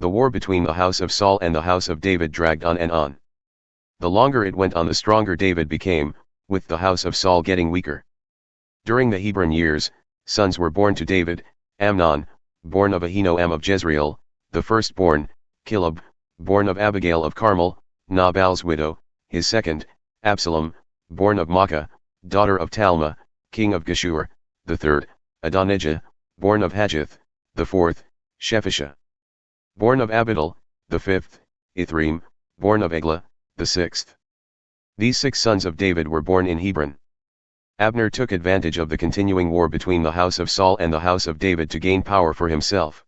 The war between the house of Saul and the house of David dragged on and on. The longer it went on, the stronger David became, with the house of Saul getting weaker. During the Hebron years, sons were born to David: Amnon, born of Ahinoam of Jezreel, the firstborn; Kileab, born of Abigail of Carmel, Nabal's widow, his second; Absalom, born of Maacah, daughter of Talmai, king of Geshur, the third; Adonijah, born of Haggith, the fourth; Shephatiah, born of Abital, the fifth; Ithream, born of Eglah, the sixth. These 6 sons of David were born in Hebron. Abner took advantage of the continuing war between the house of Saul and the house of David to gain power for himself.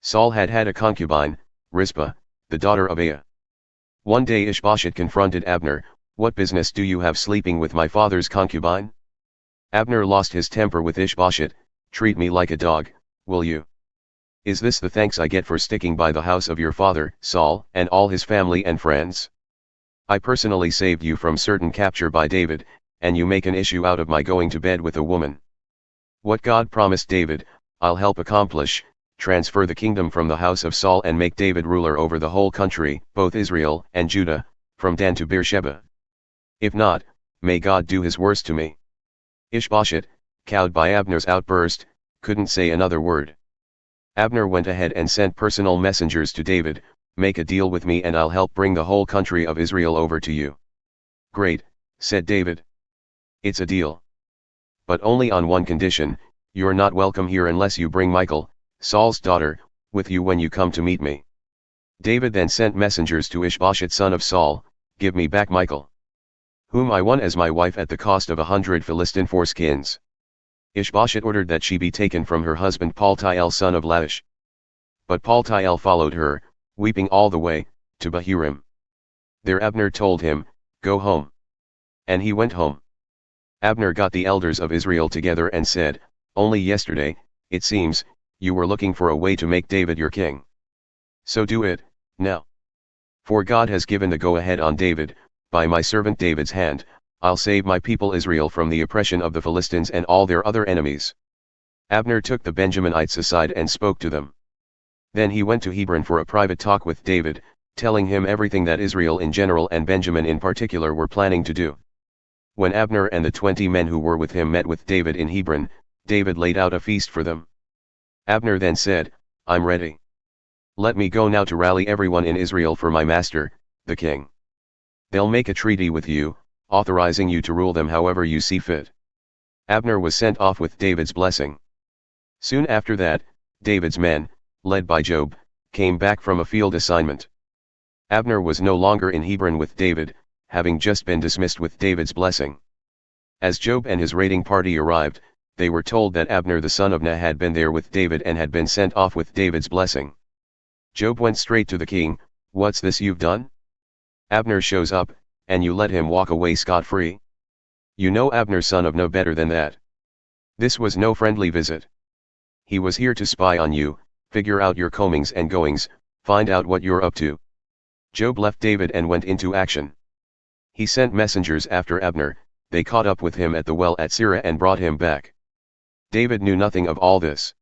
Saul had a concubine, Rizpah, the daughter of Aiah. One day Ish-Bosheth confronted Abner: "What business do you have sleeping with my father's concubine?" Abner lost his temper with Ish-Bosheth: "Treat me like a dog, will you? Is this the thanks I get for sticking by the house of your father, Saul, and all his family and friends? I personally saved you from certain capture by David, and you make an issue out of my going to bed with a woman. What God promised David, I'll help accomplish: transfer the kingdom from the house of Saul and make David ruler over the whole country, both Israel and Judah, from Dan to Beersheba. If not, may God do his worst to me." Ish-Bosheth, cowed by Abner's outburst, couldn't say another word. Abner went ahead and sent personal messengers to David: "Make a deal with me and I'll help bring the whole country of Israel over to you." "Great," said David. "It's a deal. But only on one condition: you're not welcome here unless you bring Michal, Saul's daughter, with you when you come to meet me." David then sent messengers to Ish-Bosheth son of Saul: "Give me back Michal, whom I won as my wife at the cost of 100 Philistine foreskins." Ish-Bosheth ordered that she be taken from her husband Paltiel son of Laish. But Paltiel followed her, weeping all the way, to Bahurim. There Abner told him, "Go home." And he went home. Abner got the elders of Israel together and said, "Only yesterday, it seems, you were looking for a way to make David your king. So do it, now. For God has given the go-ahead on David: by my servant David's hand, I'll save my people Israel from the oppression of the Philistines and all their other enemies." Abner took the Benjaminites aside and spoke to them. Then he went to Hebron for a private talk with David, telling him everything that Israel in general and Benjamin in particular were planning to do. When Abner and the 20 men who were with him met with David in Hebron, David laid out a feast for them. Abner then said, "I'm ready. Let me go now to rally everyone in Israel for my master, the king. They'll make a treaty with you, authorizing you to rule them however you see fit." Abner was sent off with David's blessing. Soon after that, David's men, led by Joab, came back from a field assignment. Abner was no longer in Hebron with David, having just been dismissed with David's blessing. As Joab and his raiding party arrived, they were told that Abner the son of Ner had been there with David and had been sent off with David's blessing. Joab went straight to the king: "What's this you've done? Abner shows up, and you let him walk away scot-free? You know Abner son of Ner better than that. This was no friendly visit. He was here to spy on you, figure out your comings and goings, find out what you're up to." Joab left David and went into action. He sent messengers after Abner. They caught up with him at the well at Sirah and brought him back. David knew nothing of all this.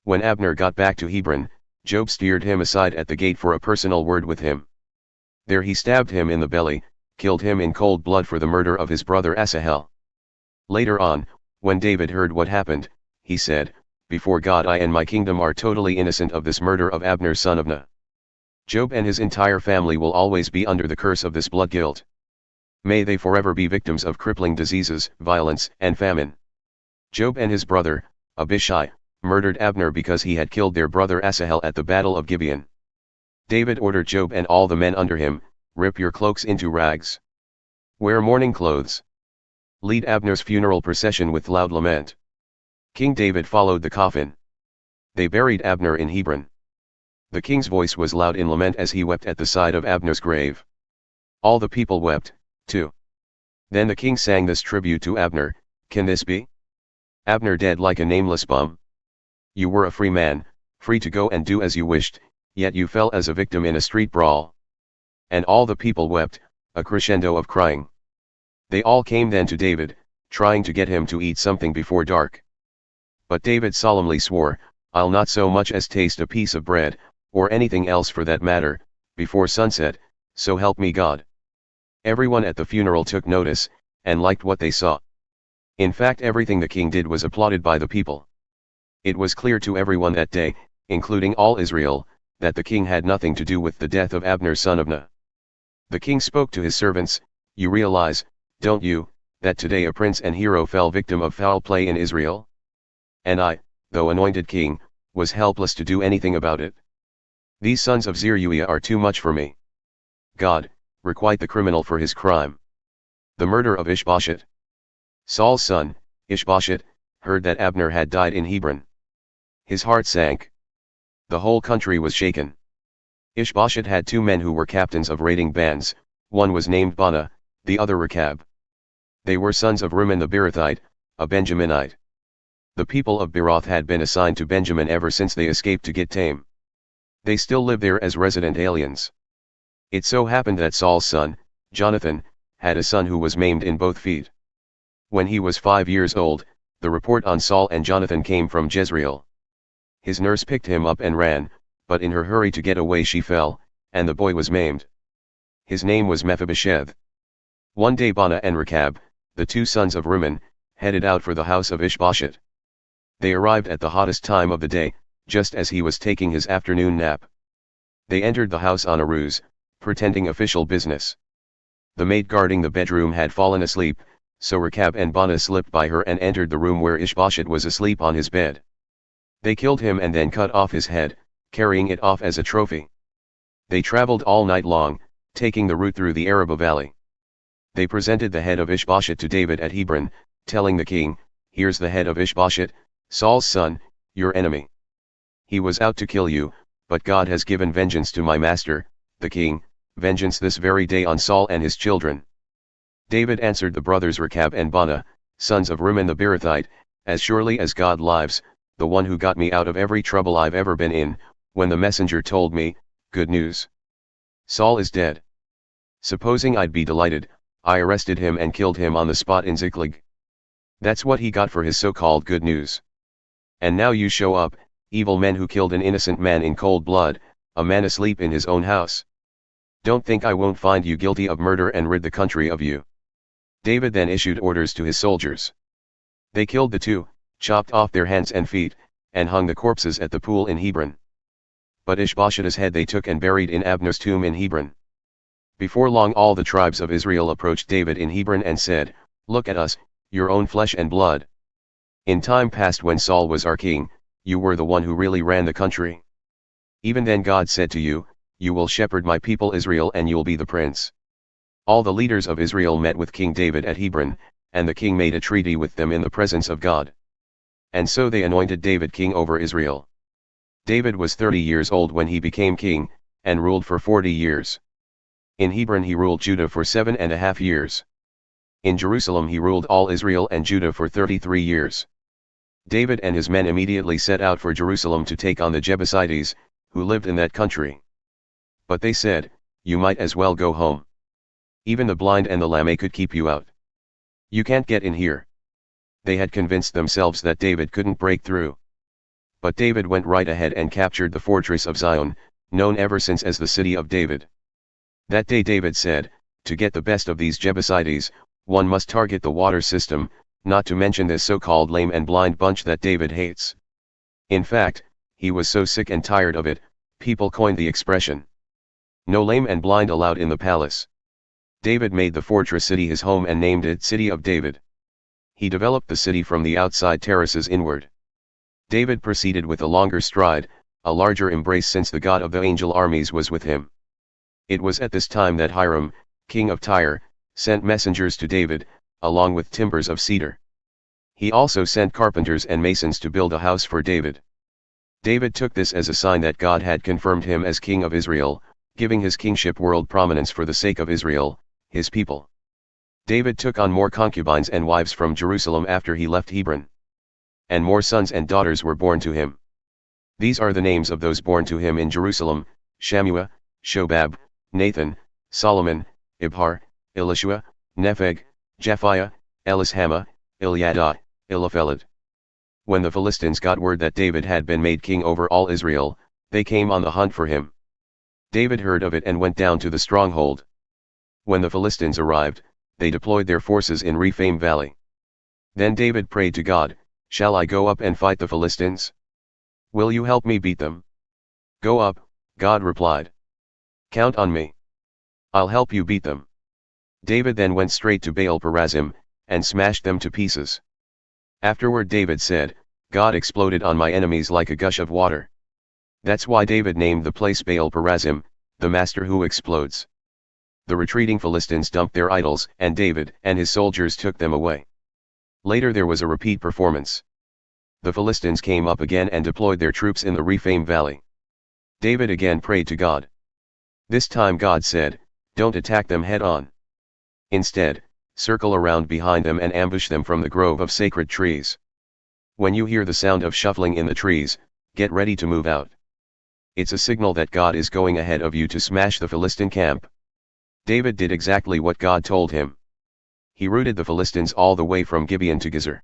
When Abner got back to Hebron, Joab steered him aside at the gate for a personal word with him. There he stabbed him in the belly, killed him in cold blood for the murder of his brother Asahel. Later on, when David heard what happened, he said, "Before God I and my kingdom are totally innocent of this murder of Abner son of Ner. Joab and his entire family will always be under the curse of this blood guilt. May they forever be victims of crippling diseases, violence, and famine." Joab and his brother, Abishai, murdered Abner because he had killed their brother Asahel at the battle of Gibeon. David ordered Joab and all the men under him, "Rip your cloaks into rags. Wear mourning clothes. Lead Abner's funeral procession with loud lament." King David followed the coffin. They buried Abner in Hebron. The king's voice was loud in lament as he wept at the side of Abner's grave. All the people wept, too. Then the king sang this tribute to Abner: "Can this be? Abner dead like a nameless bum? You were a free man, free to go and do as you wished, yet you fell as a victim in a street brawl." And all the people wept, a crescendo of crying. They all came then to David, trying to get him to eat something before dark. But David solemnly swore, "I'll not so much as taste a piece of bread, or anything else for that matter, before sunset, so help me God. Everyone at the funeral took notice, and liked what they saw. In fact, everything the king did was applauded by the people. It was clear to everyone that day, including all Israel, that the king had nothing to do with the death of Abner son of Ner. The king spoke to his servants, "You realize, don't you, that today a prince and hero fell victim of foul play in Israel? And I, though anointed king, was helpless to do anything about it. These sons of Zeruiah are too much for me. God, requite the criminal for his crime." The murder of Ish-Bosheth. Saul's son, Ish-Bosheth, heard that Abner had died in Hebron. His heart sank. The whole country was shaken. Ish-Bosheth had two men who were captains of raiding bands, one was named Baanah, the other Rechab. They were sons of Rimmon the Beerothite, a Benjaminite. The people of Beeroth had been assigned to Benjamin ever since they escaped to Gittaim. They still live there as resident aliens. It so happened that Saul's son, Jonathan, had a son who was maimed in both feet. When he was 5 years old, the report on Saul and Jonathan came from Jezreel. His nurse picked him up and ran, but in her hurry to get away she fell, and the boy was maimed. His name was Mephibosheth. One day Baanah and Rechab, the two sons of Rimmon, headed out for the house of Ish-Bosheth. They arrived at the hottest time of the day, just as he was taking his afternoon nap. They entered the house on a ruse, pretending official business. The maid guarding the bedroom had fallen asleep, so Rechab and Baanah slipped by her and entered the room where Ish-Bosheth was asleep on his bed. They killed him and then cut off his head, carrying it off as a trophy. They traveled all night long, taking the route through the Arabah valley. They presented the head of Ish-Bosheth to David at Hebron, telling the king, "Here's the head of Ish-Bosheth, Saul's son, your enemy. He was out to kill you, but God has given vengeance to my master, the king, vengeance this very day on Saul and his children." David answered the brothers Rechab and Baanah, sons of Rimmon the Beerothite, "As surely as God lives, the one who got me out of every trouble I've ever been in, when the messenger told me, 'Good news. Saul is dead.' Supposing I'd be delighted, I arrested him and killed him on the spot in Ziklag. That's what he got for his so-called good news. And now you show up, evil men who killed an innocent man in cold blood, a man asleep in his own house. Don't think I won't find you guilty of murder and rid the country of you." David then issued orders to his soldiers. They killed the two, chopped off their hands and feet, and hung the corpses at the pool in Hebron. But Ish-Bosheth's head they took and buried in Abner's tomb in Hebron. Before long all the tribes of Israel approached David in Hebron and said, "Look at us, your own flesh and blood. In time past when Saul was our king, you were the one who really ran the country. Even then God said to you, 'You will shepherd my people Israel and you'll be the prince.'" All the leaders of Israel met with King David at Hebron, and the king made a treaty with them in the presence of God. And so they anointed David king over Israel. David was 30 years old when he became king, and ruled for 40 years. In Hebron he ruled Judah for 7.5 years. In Jerusalem he ruled all Israel and Judah for 33 years. David and his men immediately set out for Jerusalem to take on the Jebusites, who lived in that country. But they said, "You might as well go home. Even the blind and the lame could keep you out. You can't get in here." They had convinced themselves that David couldn't break through. But David went right ahead and captured the fortress of Zion, known ever since as the City of David. That day David said, "To get the best of these Jebusites, one must target the water system, not to mention this so-called lame and blind bunch that David hates." In fact, he was so sick and tired of it, people coined the expression, "No lame and blind allowed in the palace." David made the fortress city his home and named it City of David. He developed the city from the outside terraces inward. David proceeded with a longer stride, a larger embrace since the God of the angel armies was with him. It was at this time that Hiram, king of Tyre, sent messengers to David, along with timbers of cedar. He also sent carpenters and masons to build a house for David. David took this as a sign that God had confirmed him as king of Israel, giving his kingship world prominence for the sake of Israel, his people. David took on more concubines and wives from Jerusalem after he left Hebron. And more sons and daughters were born to him. These are the names of those born to him in Jerusalem: Shammua, Shobab, Nathan, Solomon, Ibhar, Elishua, Nepheg, Japhiah, Elishama, Eliada, Elipheled. When the Philistines got word that David had been made king over all Israel, They came on the hunt for him. David heard of it and went down to the stronghold. When the Philistines arrived, they deployed their forces in Rephaim valley. Then David prayed to God, "Shall I go up and fight the Philistines? Will you help me beat them?" "Go up," God replied. "Count on me. I'll help you beat them." David then went straight to Baal-perazim, and smashed them to pieces. Afterward David said, "God exploded on my enemies like a gush of water." That's why David named the place Baal-perazim, the master who explodes. The retreating Philistines dumped their idols, and David and his soldiers took them away. Later there was a repeat performance. The Philistines came up again and deployed their troops in the Rephaim valley. David again prayed to God. This time God said, "Don't attack them head-on. Instead, circle around behind them and ambush them from the grove of sacred trees. When you hear the sound of shuffling in the trees, get ready to move out. It's a signal that God is going ahead of you to smash the Philistine camp." David did exactly what God told him. He routed the Philistines all the way from Gibeon to Geshur.